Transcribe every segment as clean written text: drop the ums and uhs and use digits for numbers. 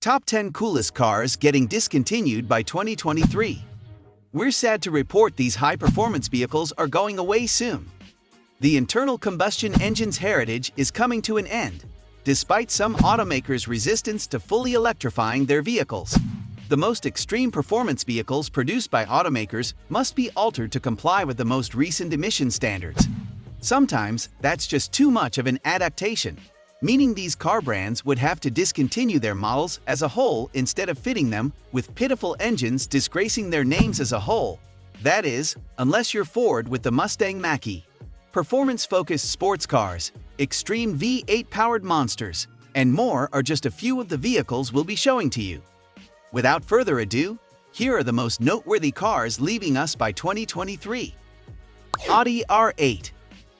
Top 10 coolest cars getting discontinued by 2023. We're sad to report these high-performance vehicles are going away soon. The internal combustion engine's heritage is coming to an end, despite some automakers' resistance to fully electrifying their vehicles. The most extreme performance vehicles produced by automakers must be altered to comply with the most recent emission standards. Sometimes, that's just too much of an adaptation, meaning these car brands would have to discontinue their models as a whole instead of fitting them with pitiful engines disgracing their names as a whole. That is, unless you're Ford with the Mustang Mach-E. Performance-focused sports cars, extreme V8-powered monsters, and more are just a few of the vehicles we'll be showing to you. Without further ado, here are the most noteworthy cars leaving us by 2023. Audi R8.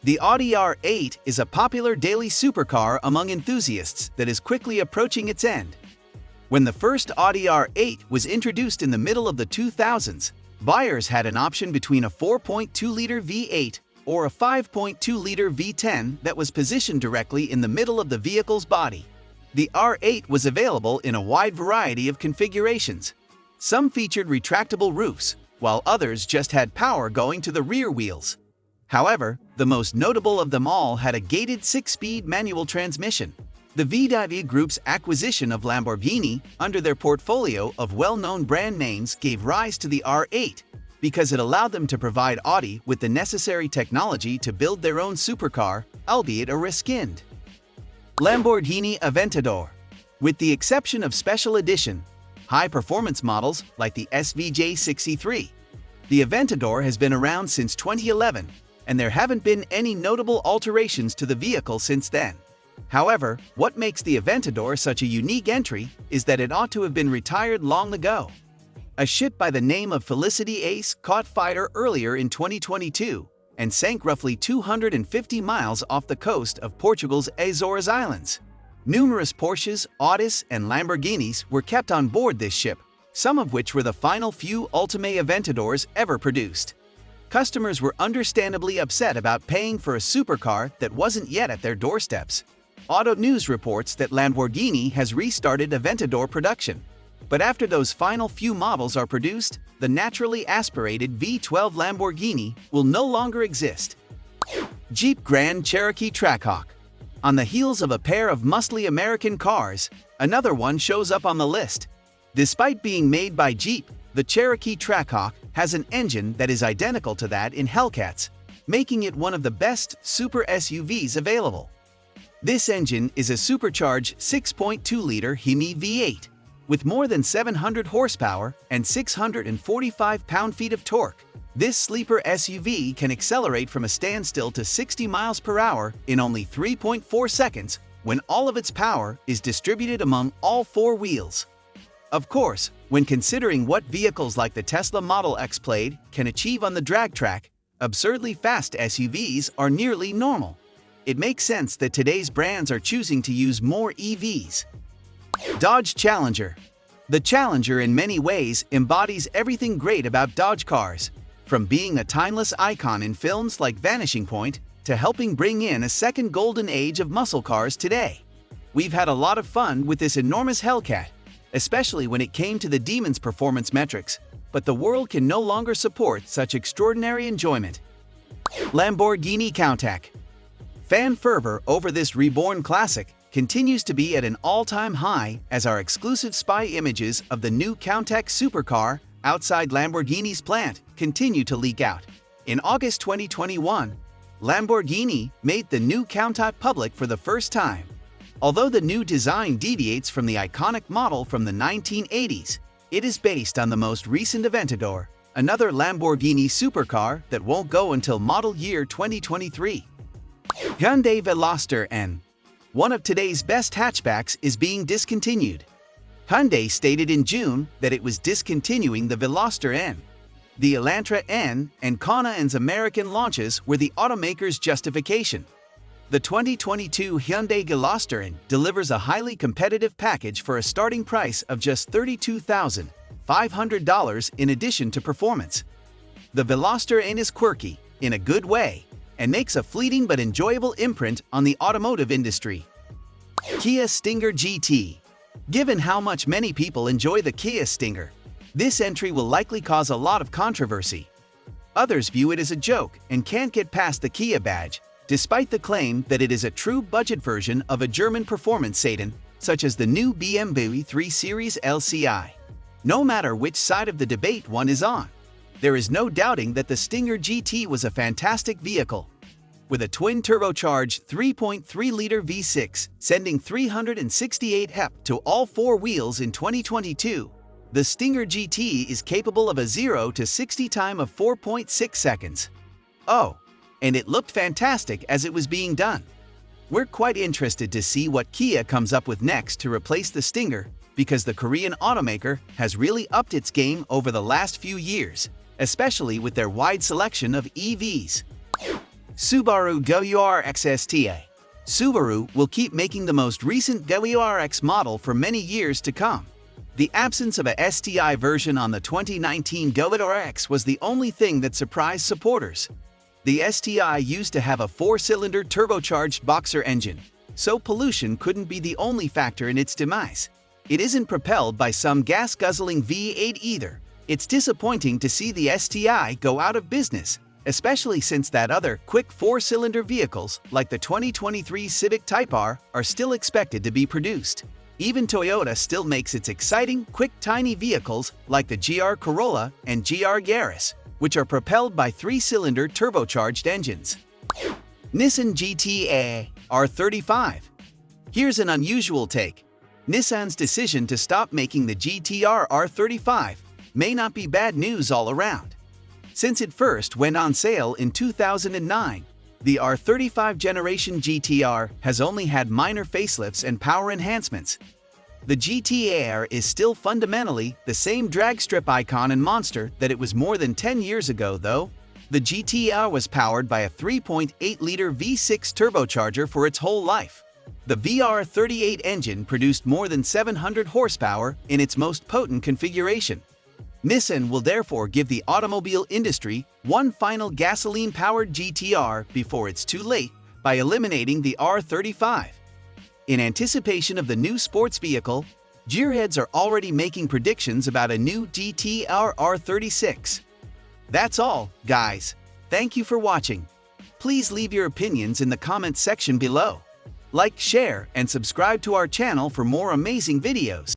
The Audi R8 is a popular daily supercar among enthusiasts that is quickly approaching its end. When the first Audi R8 was introduced in the middle of the 2000s, buyers had an option between a 4.2-liter V8 or a 5.2-liter V10 that was positioned directly in the middle of the vehicle's body. The R8 was available in a wide variety of configurations. Some featured retractable roofs, while others just had power going to the rear wheels. However, the most notable of them all had a gated 6-speed manual transmission. The VW Group's acquisition of Lamborghini under their portfolio of well-known brand names gave rise to the R8 because it allowed them to provide Audi with the necessary technology to build their own supercar, albeit a reskinned. Lamborghini Aventador. With the exception of special edition, high-performance models like the SVJ63, the Aventador has been around since 2011, and there haven't been any notable alterations to the vehicle since then. However, what makes the Aventador such a unique entry is that it ought to have been retired long ago. A ship by the name of Felicity Ace caught fire earlier in 2022 and sank roughly 250 miles off the coast of Portugal's Azores Islands. Numerous Porsches, Audis, and Lamborghinis were kept on board this ship, some of which were the final few Ultimate Aventadors ever produced. Customers were understandably upset about paying for a supercar that wasn't yet at their doorsteps. Auto News reports that Lamborghini has restarted Aventador production. But after those final few models are produced, the naturally aspirated V12 Lamborghini will no longer exist. Jeep Grand Cherokee Trackhawk. On the heels of a pair of muscly American cars, another one shows up on the list. Despite being made by Jeep, the Cherokee Trackhawk has an engine that is identical to that in Hellcats, making it one of the best super SUVs available. This engine is a supercharged 6.2-liter Hemi V8 with more than 700 horsepower and 645 pound-feet of torque. This sleeper SUV can accelerate from a standstill to 60 miles per hour in only 3.4 seconds when all of its power is distributed among all four wheels. Of course, when considering what vehicles like the Tesla Model X Plaid can achieve on the drag track, absurdly fast SUVs are nearly normal. It makes sense that today's brands are choosing to use more EVs. Dodge Challenger. The Challenger in many ways embodies everything great about Dodge cars, from being a timeless icon in films like Vanishing Point to helping bring in a second golden age of muscle cars today. We've had a lot of fun with this enormous Hellcat, especially when it came to the Demon's performance metrics, but the world can no longer support such extraordinary enjoyment. Lamborghini Countach. Fan fervor over this reborn classic continues to be at an all-time high as our exclusive spy images of the new Countach supercar outside Lamborghini's plant continue to leak out. In August 2021, Lamborghini made the new Countach public for the first time. Although the new design deviates from the iconic model from the 1980s, it is based on the most recent Aventador, another Lamborghini supercar that won't go until model year 2023. Hyundai Veloster N. One of today's best hatchbacks is being discontinued. Hyundai stated in June that it was discontinuing the Veloster N. The Elantra N and Kona N's American launches were the automaker's justification. The 2022 Hyundai Veloster N delivers a highly competitive package for a starting price of just $32,500 in addition to performance. The Veloster N is quirky, in a good way, and makes a fleeting but enjoyable imprint on the automotive industry. Kia Stinger GT. Given how much many people enjoy the Kia Stinger, this entry will likely cause a lot of controversy. Others view it as a joke and can't get past the Kia badge, despite the claim that it is a true budget version of a German performance sedan, such as the new BMW 3 Series LCI. No matter which side of the debate one is on, there is no doubting that the Stinger GT was a fantastic vehicle. With a twin-turbocharged 3.3-liter V6 sending 368 HP to all four wheels in 2022, the Stinger GT is capable of a 0 to 60 time of 4.6 seconds. Oh, and it looked fantastic as it was being done. We're quite interested to see what Kia comes up with next to replace the Stinger, because the Korean automaker has really upped its game over the last few years, especially with their wide selection of EVs. Subaru WRX STI. Subaru will keep making the most recent WRX model for many years to come. The absence of a STI version on the 2019 WRX was the only thing that surprised supporters. The STI used to have a 4-cylinder turbocharged boxer engine, so pollution couldn't be the only factor in its demise. It isn't propelled by some gas-guzzling V8 either. It's disappointing to see the STI go out of business, especially since that other quick 4-cylinder vehicles like the 2023 Civic Type R are still expected to be produced. Even Toyota still makes its exciting, quick, tiny vehicles like the GR Corolla and GR Yaris, which are propelled by 3-cylinder turbocharged engines. Nissan GT-R Here's an unusual take. Nissan's decision to stop making the GT-R R35 may not be bad news all around. Since it first went on sale in 2009, the R35 generation GT-R has only had minor facelifts and power enhancements. The GT-R is still fundamentally the same dragstrip icon and monster that it was more than 10 years ago, though. The GT-R was powered by a 3.8-liter V6 turbocharger for its whole life. The VR38 engine produced more than 700 horsepower in its most potent configuration. Nissan will therefore give the automobile industry one final gasoline-powered GT-R before it's too late by eliminating the R35. In anticipation of the new sports vehicle, gearheads are already making predictions about a new GT-R R36. That's all, guys. Thank you for watching. Please leave your opinions in the comments section below. Like, share, and subscribe to our channel for more amazing videos.